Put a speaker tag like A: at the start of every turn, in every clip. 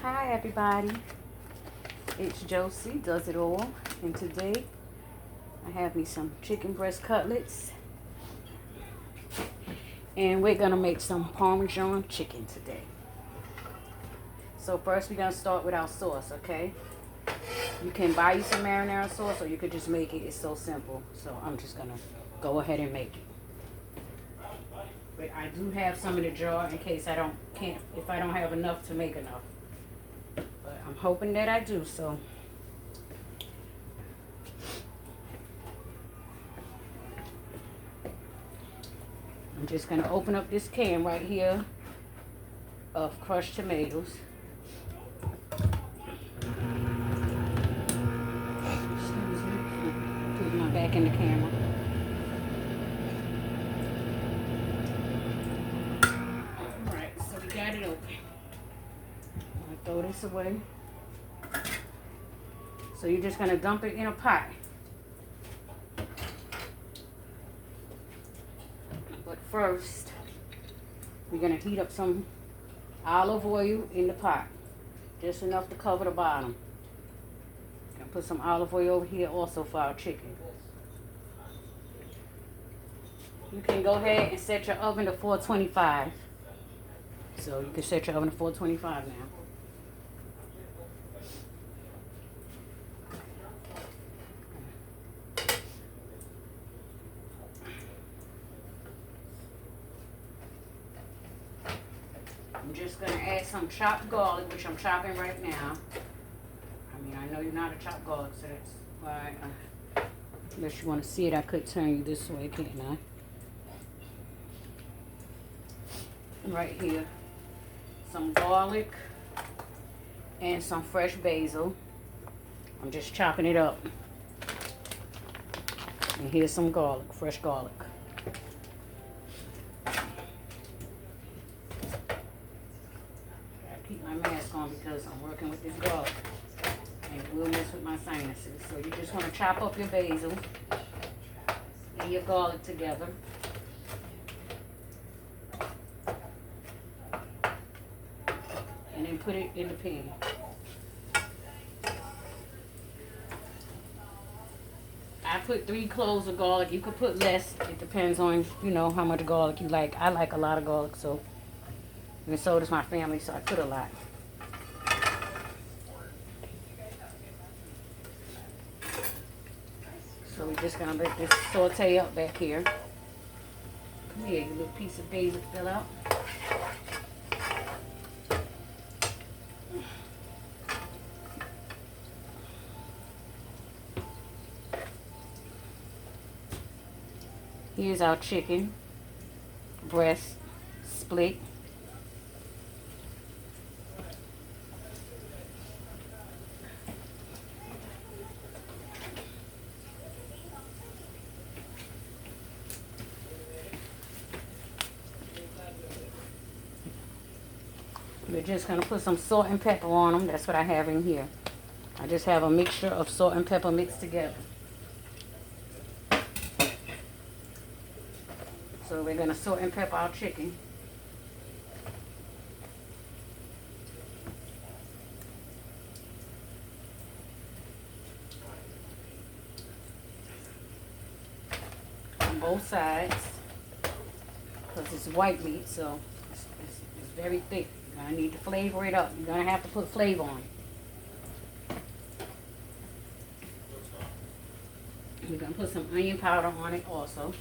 A: Hi everybody, it's Josie Does It All, and today I have me some chicken breast cutlets, and we're gonna make some Parmesan chicken today. So first we're gonna start with our sauce, okay? You can buy you some marinara sauce or you could just make it. It's so simple. So I'm just gonna go ahead and make it. But I do have some in the jar in case if I don't have enough to make enough. But I'm hoping that I do, so. I'm just going to open up this can right here of crushed tomatoes. Excuse me. Put my back in the camera. Alright, so we got it open. I'm going to throw this away. So you're just going to dump it in a pot. But first, we're going to heat up some olive oil in the pot. Just enough to cover the bottom. Gonna put some olive oil over here also for our chicken. You can go ahead and set your oven to 425. So you can set your oven to 425 now. I'm just going to add some chopped garlic, which I'm chopping right now. I mean, I know you're not a chopped garlic, so that's why, unless you want to see it, I could turn you this way, can't I? Right here, some garlic and some fresh basil. I'm just chopping it up. And here's some garlic, fresh garlic. Keep my mask on because I'm working with this garlic and it will mess with my sinuses. So you just want to chop up your basil and your garlic together. And then put it in the pan. I put 3 cloves of garlic. You could put less. It depends on, how much garlic you like. I like a lot of garlic, so. And so does my family, so I put a lot. So we're just gonna let this saute up back here. Come here, you little piece of basil fell out. Here's our chicken breast split. We're just going to put some salt and pepper on them. That's what I have in here. I just have a mixture of salt and pepper mixed together. So we're going to salt and pepper our chicken. On both sides. Because it's white meat, so it's very thick. You're going to need to flavor it up. You're going to have to put flavor on it. We're going to put some onion powder on it also.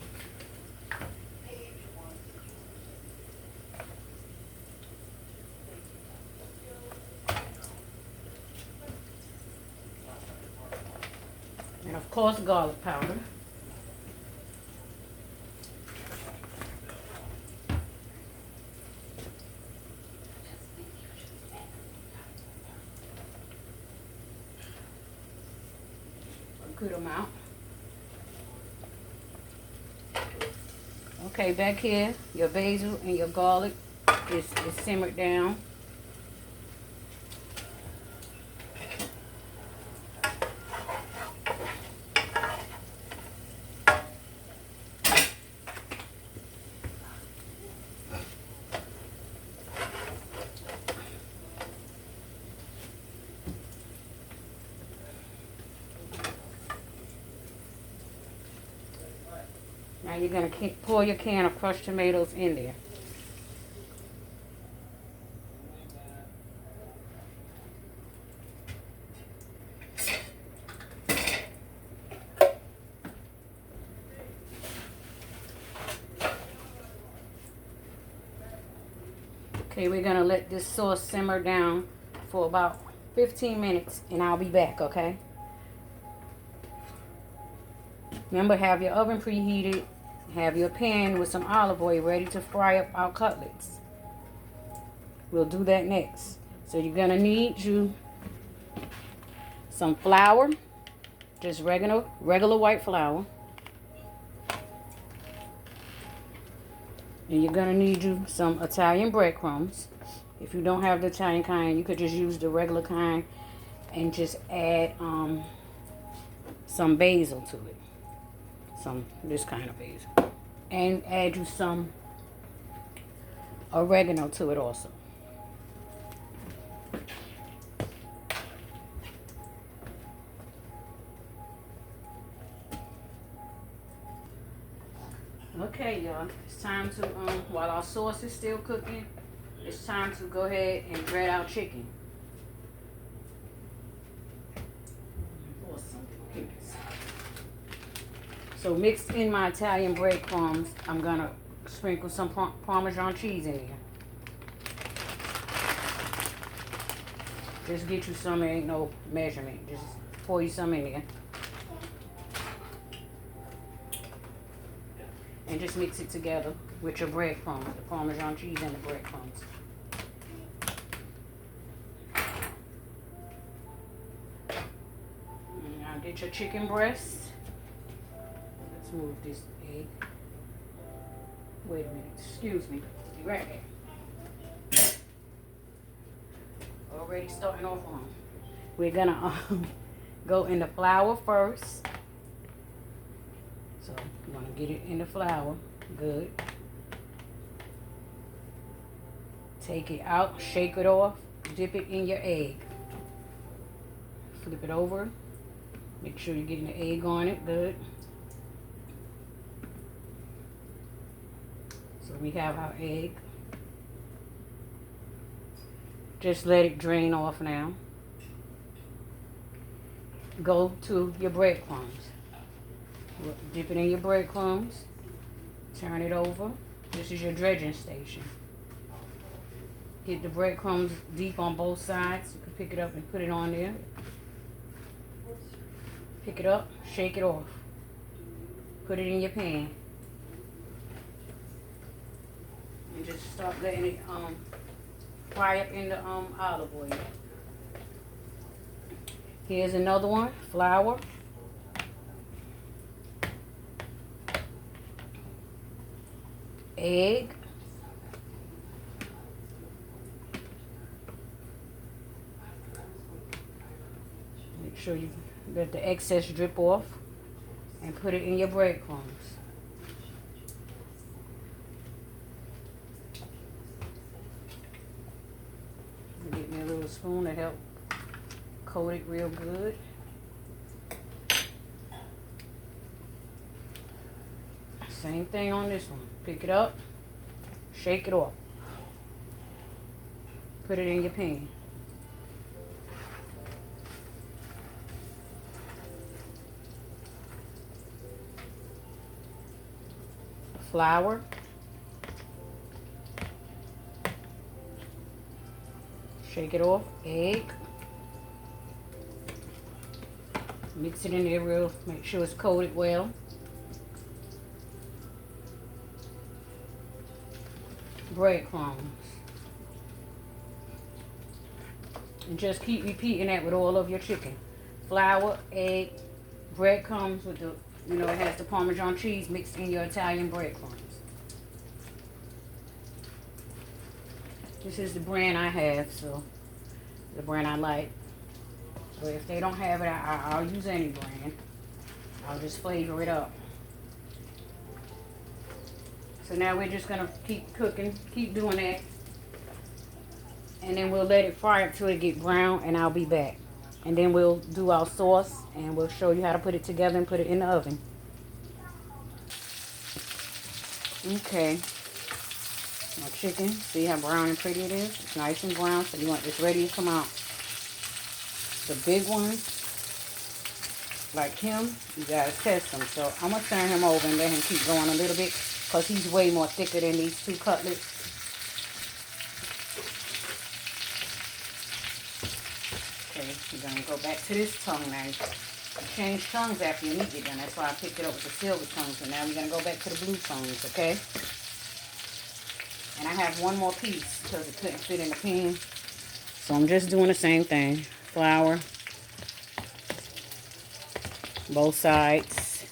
A: And of course, garlic powder. Good amount. Okay, back here, your basil and your garlic is simmered down. Now you're going to pour your can of crushed tomatoes in there. Okay, we're going to let this sauce simmer down for about 15 minutes and I'll be back, okay? Remember, have your oven preheated. Have your pan with some olive oil ready to fry up our cutlets. We'll do that next. So you're going to need some flour, just regular white flour. And you're going to need some Italian breadcrumbs. If you don't have the Italian kind, you could just use the regular kind and just add some basil to it. This kind of basil. And add you some oregano to it also. Okay, y'all, it's time to, while our sauce is still cooking, it's time to go ahead and bread our chicken. So mixed in my Italian breadcrumbs, I'm going to sprinkle some Parmesan cheese in there. Just get you some, ain't no measurement. Just pour you some in there. And just mix it together with your breadcrumbs, the Parmesan cheese and the breadcrumbs. Now get your chicken breast. Let's move this egg. Wait a minute, excuse me. Be right back. Already starting off wrong. We're gonna go in the flour first. So you want to get it in the flour. Good. Take it out, shake it off, dip it in your egg. Flip it over. Make sure you're getting the egg on it. Good. So we have our egg. Just let it drain off now. Go to your breadcrumbs. Dip it in your breadcrumbs. Turn it over. This is your dredging station. Get the breadcrumbs deep on both sides. You can pick it up and put it on there. Pick it up, shake it off. Put it in your pan. And just start letting it fry up in the olive oil. Here's another one, flour. Egg. Make sure you let the excess drip off and put it in your breadcrumbs. Get me a little spoon to help coat it real good. Same thing on this one. Pick it up, shake it off. Put it in your pan. Flour. Shake it off. Egg. Mix it in there real, make sure it's coated well. Breadcrumbs. And just keep repeating that with all of your chicken. Flour, egg, breadcrumbs with the, it has the Parmesan cheese mixed in your Italian breadcrumbs. This is the brand I have, so the brand I like. But if they don't have it, I'll use any brand. I'll just flavor it up. So now we're just gonna keep cooking, keep doing that. And then we'll let it fry up till it get brown and I'll be back. And then we'll do our sauce and we'll show you how to put it together and put it in the oven. Okay, my chicken, see how brown and pretty it is? It's nice and brown, so you want this ready to come out. The big ones, like him, you gotta test them. So I'm gonna turn him over and let him keep going a little bit, because he's way more thicker than these two cutlets. Okay, you're gonna go back to this tongue now. You change tongues after your meat get done. That's why I picked it up with the silver tongues. So now we're gonna go back to the blue tongues, okay? And I have one more piece because it couldn't fit in the pan. So I'm just doing the same thing. Flour. Both sides.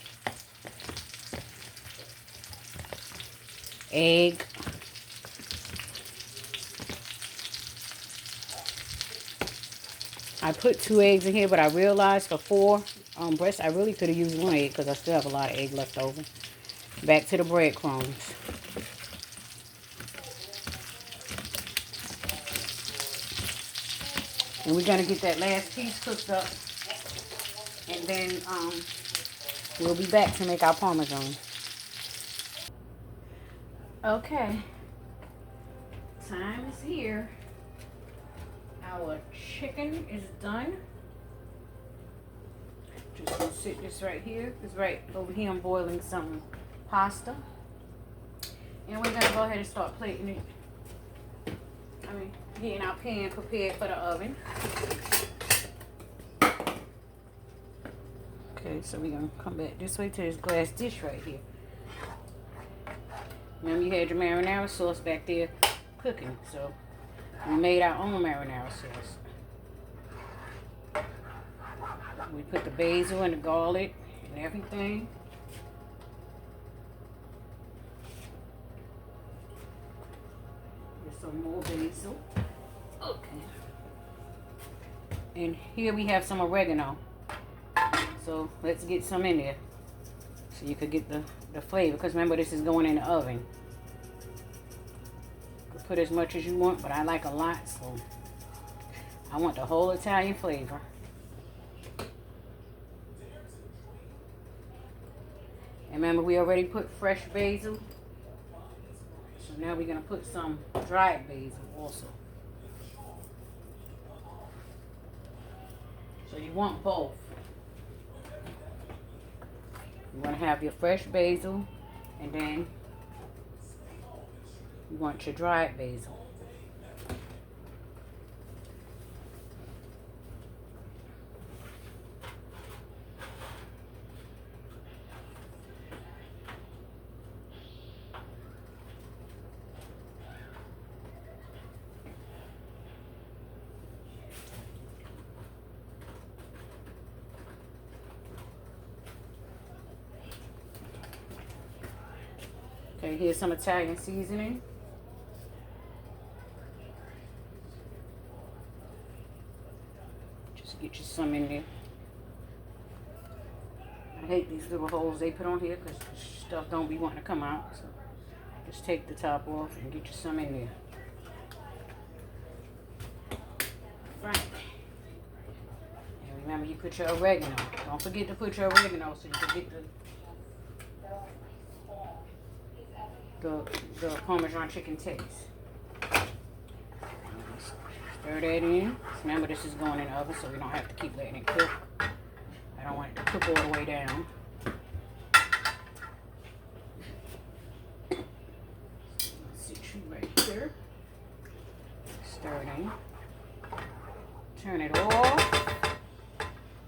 A: Egg. I put 2 eggs in here, but I realized for 4 breasts, I really could have used 1 egg because I still have a lot of egg left over. Back to the breadcrumbs. And we're going to get that last piece cooked up. And then we'll be back to make our parmesan. Okay. Time is here. Our chicken is done. Just gonna sit this right here. It's right over here. I'm boiling some pasta. And we're gonna go ahead and start plating it. Getting our pan prepared for the oven. Okay, so we're gonna come back this way to this glass dish right here. Remember you had your marinara sauce back there cooking, so we made our own marinara sauce. We put the basil and the garlic and everything. There's some more basil. Okay. And here we have some oregano. So let's get some in there so you could get the flavor. Because remember, this is going in the oven. You can put as much as you want, but I like a lot, so I want the whole Italian flavor. And remember, we already put fresh basil. So now we're going to put some dried basil also. So you want both. You want to have your fresh basil, and then you want your dried basil. Okay, here's some Italian seasoning. Just get you some in there. I hate these little holes they put on here because stuff don't be wanting to come out. So just take the top off and get you some in there. Right. And remember, you put your oregano. Don't forget to put your oregano so you can get the Parmesan chicken taste. Stir that in. Remember, this is going in the oven, so we don't have to keep letting it cook. I don't want it to cook all the way down. Sit you right there. Stir it in. Turn it off.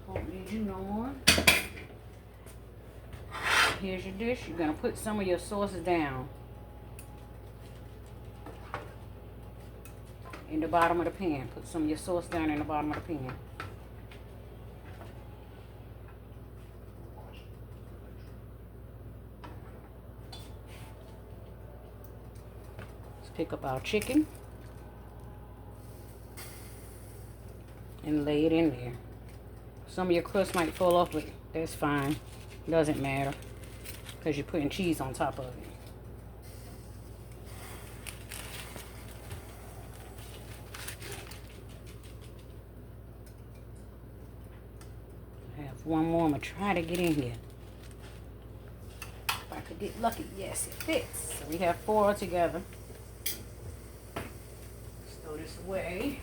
A: Won't need you no more. Here's your dish. You're going to put some of your sauces down in the bottom of the pan. Put some of your sauce down in the bottom of the pan. Let's pick up our chicken and lay it in there. Some of your crust might fall off, but that's fine. Doesn't matter because you're putting cheese on top of it. I have one more. I'm going to try to get in here. If I could get lucky. Yes, it fits. So we have 4 together. Let's throw this away.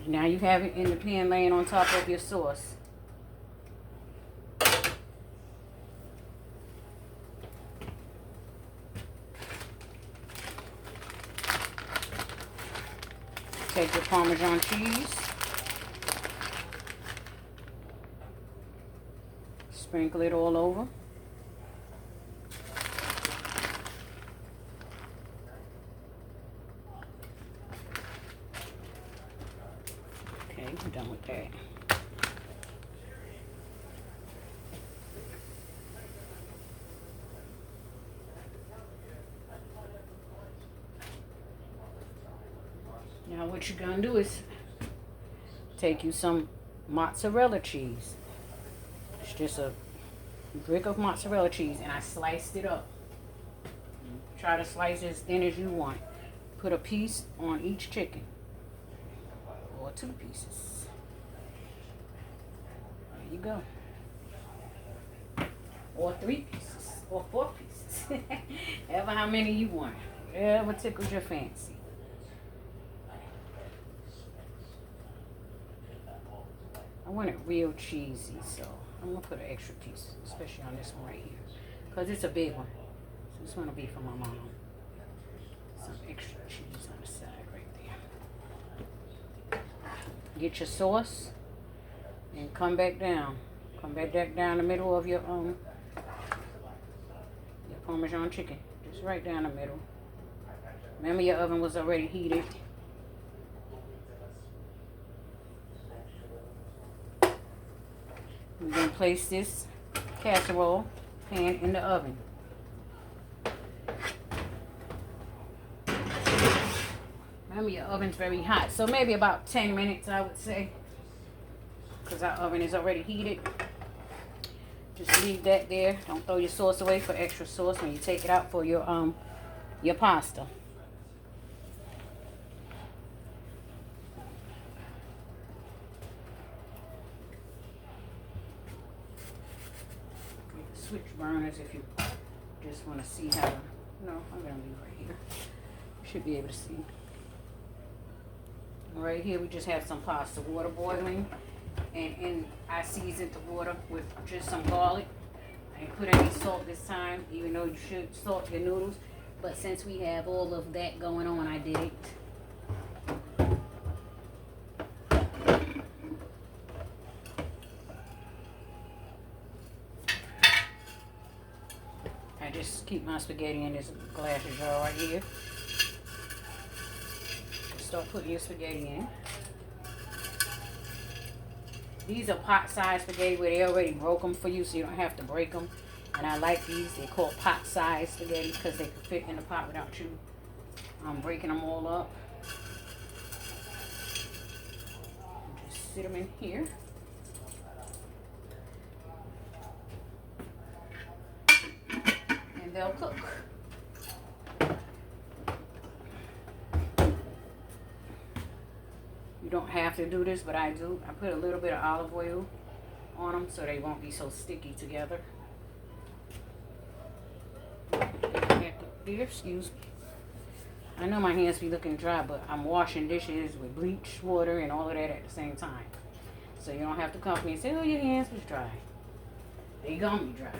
A: Now you have it in the pan laying on top of your sauce. Take your Parmesan cheese. Sprinkle it all over. Okay, we're done with that. Now what you're gonna do is take you some mozzarella cheese. It's just a brick of mozzarella cheese, and I sliced it up. Try to slice it as thin as you want. Put a piece on each chicken, or 2 pieces. There you go. Or 3 pieces, or 4 pieces. Ever how many you want. Whatever tickles your fancy. I want it real cheesy, so I'm going to put an extra piece, especially on this one right here, because it's a big one. So this one will be for my mom. Some extra cheese on the side right there. Get your sauce and come back down. Come back down the middle of your Parmesan chicken. Just right down the middle. Remember your oven was already heated. We're going to place this casserole pan in the oven. Remember your oven's very hot, so maybe about 10 minutes I would say, because our oven is already heated. Just leave that there. Don't throw your sauce away for extra sauce when you take it out for your pasta. Switch burners if you just want to see how. No, I'm gonna leave right here. You should be able to see. Right here we just have some pasta water boiling, and I seasoned the water with just some garlic. I didn't put any salt this time, even though you should salt your noodles, but since we have all of that going on, I did it. Just keep my spaghetti in this glass jar right here. Just start putting your spaghetti in. These are pot-sized spaghetti where they already broke them for you, so you don't have to break them. And I like these. They're called pot-sized spaghetti because they can fit in the pot without you breaking them all up. Just sit them in here. They'll cook. You don't have to do this, but I do. I put a little bit of olive oil on them so they won't be so sticky together. Excuse me. I know my hands be looking dry, but I'm washing dishes with bleach water and all of that at the same time. So you don't have to come to me and say, oh, your hands was dry. They gonna be dry.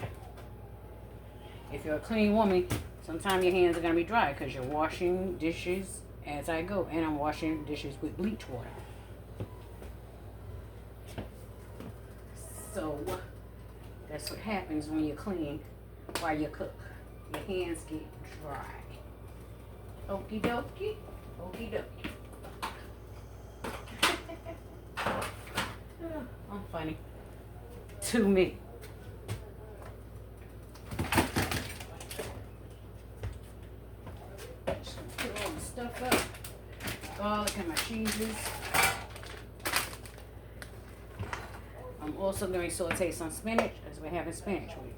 A: If you're a clean woman, sometimes your hands are going to be dry because you're washing dishes as I go. And I'm washing dishes with bleach water. So, that's what happens when you clean while you cook. Your hands get dry. Okie dokie. Okie dokie. I'm funny. To me. Stuff up. Garlic and my cheeses. I'm also going to saute some spinach as we're having spinach week.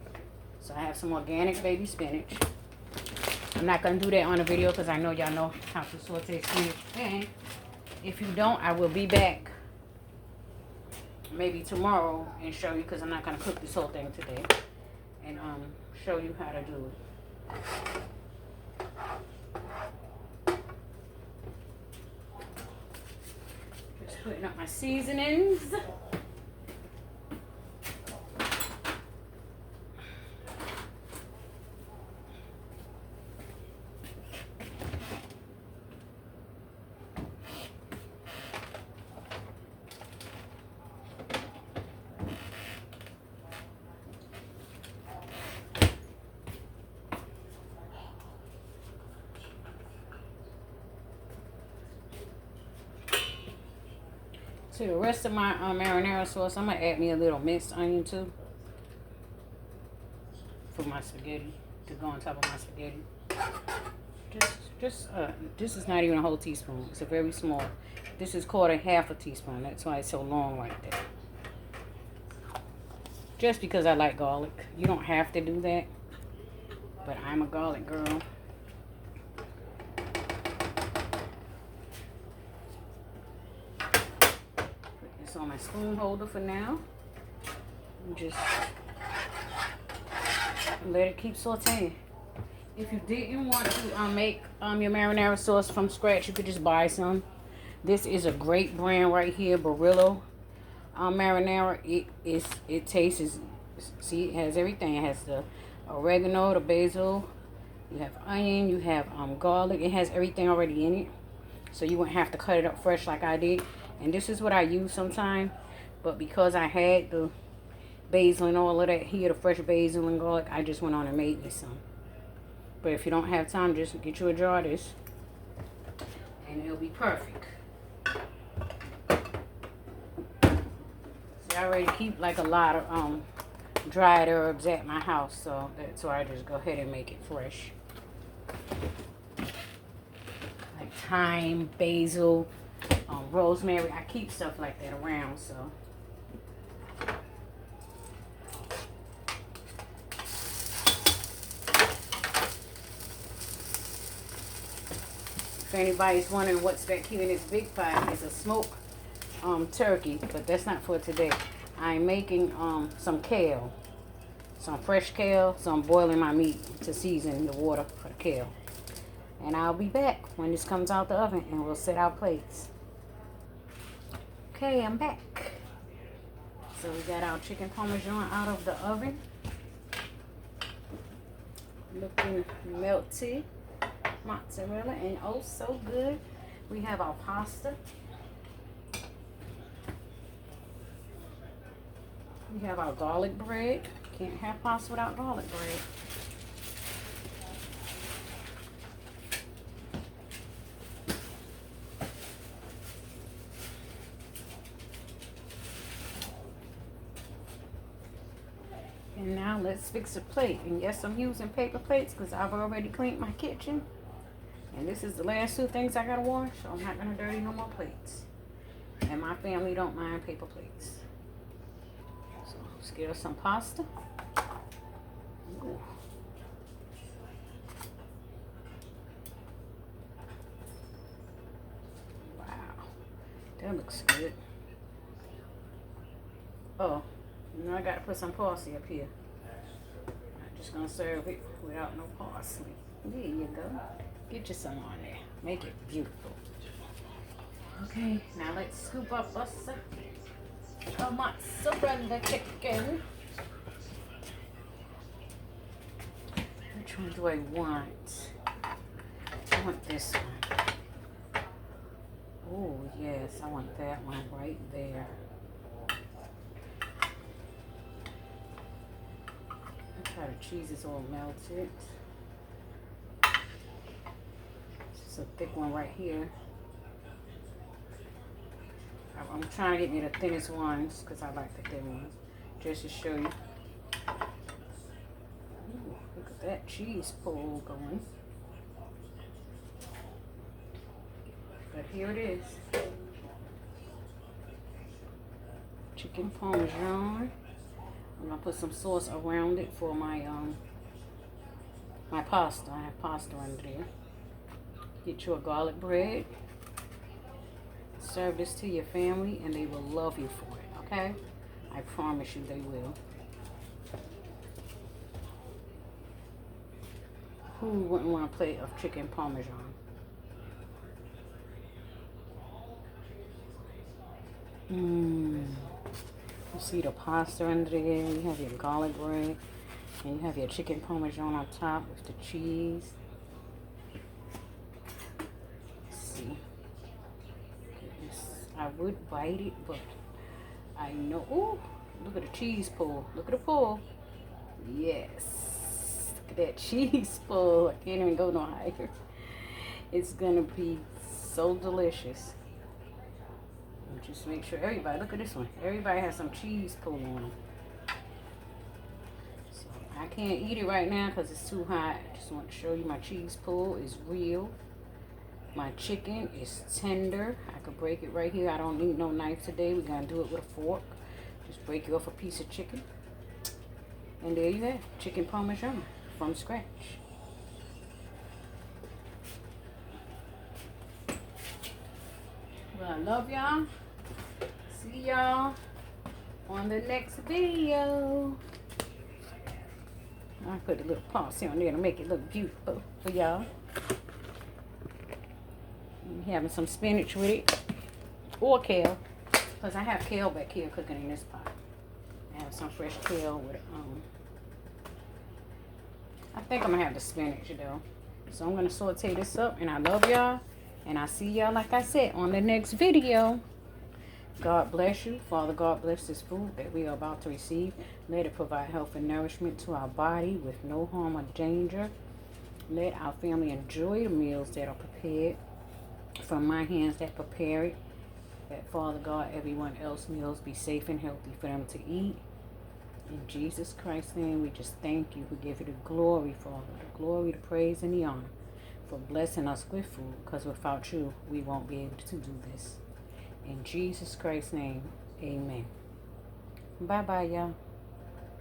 A: So I have some organic baby spinach. I'm not going to do that on a video because I know y'all know how to saute spinach. And if you don't, I will be back maybe tomorrow and show you, because I'm not going to cook this whole thing today, and show you how to do it. Just putting up my seasonings. To the rest of my marinara sauce, I'm going to add me a little minced onion too. For my spaghetti. To go on top of my spaghetti. This is not even a whole teaspoon. It's a very small. This is called a half a teaspoon. That's why it's so long like that. Just because I like garlic. You don't have to do that. But I'm a garlic girl. On my spoon holder for now, and just let it keep sauteing. If you didn't want to make your marinara sauce from scratch, you could just buy some. This is a great brand right here, Barilla marinara. It tastes, see, it has everything. It has the oregano, the basil, you have onion, you have garlic. It has everything already in it, so you wouldn't have to cut it up fresh like I did. And this is what I use sometimes. But because I had the basil and all of that here, the fresh basil and garlic, I just went on and made me some. But if you don't have time, just get you a jar of this. And it'll be perfect. See, I already keep like a lot of dried herbs at my house. So that's why I just go ahead and make it fresh. Like thyme, basil, rosemary. I keep stuff like that around, so. If anybody's wondering what's back here in this big pot, it's a smoked turkey, but that's not for today. I'm making some kale, some fresh kale, so I'm boiling my meat to season the water for the kale. And I'll be back when this comes out the oven, and we'll set our plates. Okay, I'm back. So we got our chicken parmesan out of the oven. Looking melty. Mozzarella, and oh so good. We have our pasta. We have our garlic bread. Can't have pasta without garlic bread. And now let's fix a plate. And yes, I'm using paper plates because I've already cleaned my kitchen. And this is the last two things I gotta wash, so I'm not gonna dirty no more plates. And my family don't mind paper plates. So let's get us some pasta. Ooh. Wow, that looks good. Oh, you know I gotta put some parsley up here. I'm just gonna serve it without no parsley. There you go. Get you some on there. Make it beautiful. Okay, now let's scoop up us a mozzarella chicken. Which one do I want? I want this one. Oh, yes, I want that one right there. Look how the cheese is all melted. It's a thick one right here. I'm trying to get me the thinnest ones because I like the thin ones. Just to show you. Ooh, look at that cheese pull going. But here it is. Chicken parmesan. I'm gonna put some sauce around it for my my pasta. I have pasta under there. Get you a garlic bread. Serve this to your family and they will love you for it. okay? I promise you they will. Who wouldn't want a plate of chicken parmesan? Mmm. You see the pasta under there. You have your garlic bread. And you have your chicken parmesan on top with the cheese. Let's see. I would bite it, but I know. Ooh, look at the cheese pull. Look at the pull. Yes. Look at that cheese pull. I can't even go no higher. It's gonna be so delicious. And just make sure everybody, look at this one. Everybody has some cheese pull on them. So I can't eat it right now because it's too hot. I just want to show you my cheese pull is real. My chicken is tender. I could break it right here. I don't need no knife today. We're going to do it with a fork. Just break you off a piece of chicken. And there you have chicken parmesan from scratch. Well, I love y'all. See y'all on the next video. I put a little pause here on there to make it look beautiful for y'all. Having some spinach with it, or kale, because I have kale back here cooking in this pot. I have some fresh kale with I think I'm gonna have the spinach though. So I'm gonna saute this up, and I love y'all, and I see y'all, like I said, on the next video. God bless you. Father God, bless this food that we are about to receive. Let it provide health and nourishment to our body with no harm or danger. Let our family enjoy the meals that are prepared from my hands that prepare it. That, Father God, everyone else's meals be safe and healthy for them to eat. In Jesus Christ's name, we just thank you. We give you the glory, Father, the glory, the praise, and the honor for blessing us with food, because without you, we won't be able to do this. In Jesus Christ's name, amen. Bye-bye, y'all.